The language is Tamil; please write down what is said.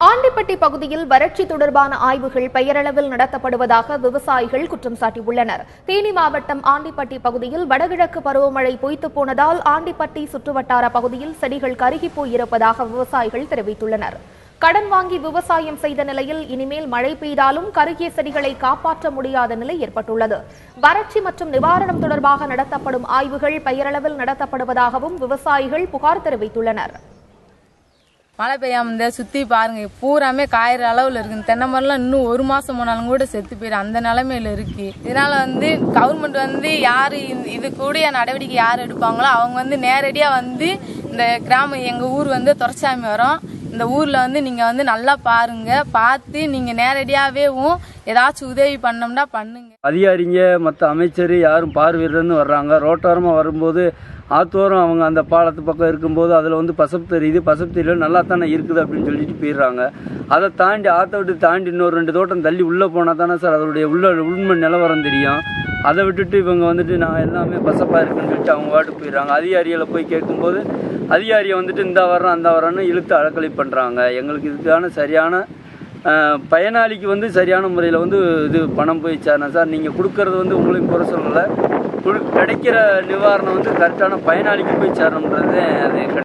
ஆண்டிப்பட்டி பகுதியில் வறட்சி தொடர்பான ஆய்வுகள் பெயரளவில் நடத்தப்படுவதாக விவசாயிகள் குற்றம் சாட்டியுள்ளனர். தேனி மாவட்டம் ஆண்டிப்பட்டி பகுதியில் வடகிழக்கு பருவமழை பொய்த்துப் போனதால் ஆண்டிப்பட்டி சுற்றுவட்டார பகுதியில் செடிகள் கருகிப் போயிருப்பதாக விவசாயிகள் தெரிவித்துள்ளனர். கடன் வாங்கி விவசாயம் செய்த நிலையில் இனிமேல் மழை பெய்தாலும் கருகிய செடிகளை காப்பாற்ற முடியாத நிலை ஏற்பட்டுள்ளது. வறட்சி மற்றும் நிவாரணம் தொடர்பாக நடத்தப்படும் ஆய்வுகள் பெயரளவில் நடத்தப்படுவதாகவும் விவசாயிகள் புகார் தெரிவித்துள்ளனர். மழை பெய்யாம இந்த சுத்தி பாருங்க, பூராமே காயிற அளவுல இருக்கு. தென்னை மரம்லாம் இன்னும் ஒரு மாசம் போனாலும் கூட செத்து போயிடும், அந்த நிலைமையில இருக்கு. இதனால கவர்மெண்ட் யாரு இது கூடிய நடவடிக்கை யார் எடுப்பாங்களோ அவங்க நேரடியா இந்த கிராமம் எங்க ஊர் துரைசாமி வரும், இந்த ஊர்ல நீங்க நல்லா பாருங்க, பார்த்து நீங்க நேரடியாவேவும் ஏதாச்சும் உதவி பண்ணோம்னா பண்ணுங்க. அதிகாரிங்க மற்ற அமைச்சர் யாரும் பார்வையிடன்னு வர்றாங்க. ரோட்டோரமா வரும்போது ஆத்தோரம் அவங்க அந்த பாலத்து பக்கம் இருக்கும்போது அதில் பசப்பு தெரியுது, பசப்பு தெரியல, நல்லா தானே இருக்குது அப்படின்னு சொல்லிட்டு போயிடுறாங்க. அதை தாண்டி ஆற்ற விட்டு தாண்டி இன்னொரு 2 தோட்டம் தள்ளி உள்ளே போனால் தானே சார் அதனுடைய உண்மை நிலவரம் தெரியும். அதை விட்டுட்டு இவங்க நான் எல்லாமே பசப்பாக இருக்குன்னு சொல்லிட்டு அவங்க வாட்டு போயிடுறாங்க. அதிகாரிகளை போய் கேட்கும்போது அதிகாரியை இந்த வர்றோம் அந்த வரோன்னு இழுத்து அலக்கலை பண்ணுறாங்க. எங்களுக்கு இதுக்கான சரியான பயனாளிக்கு சரியான முறையில் இது பணம் போய் சேரணும் சார். நீங்கள் கொடுக்கறது உங்களுக்கு குறை சொல்லலை, கிடைக்கிற நிவாரணம் கரெக்டான பயனாளிக்கு போய் சேரணுன்றது அது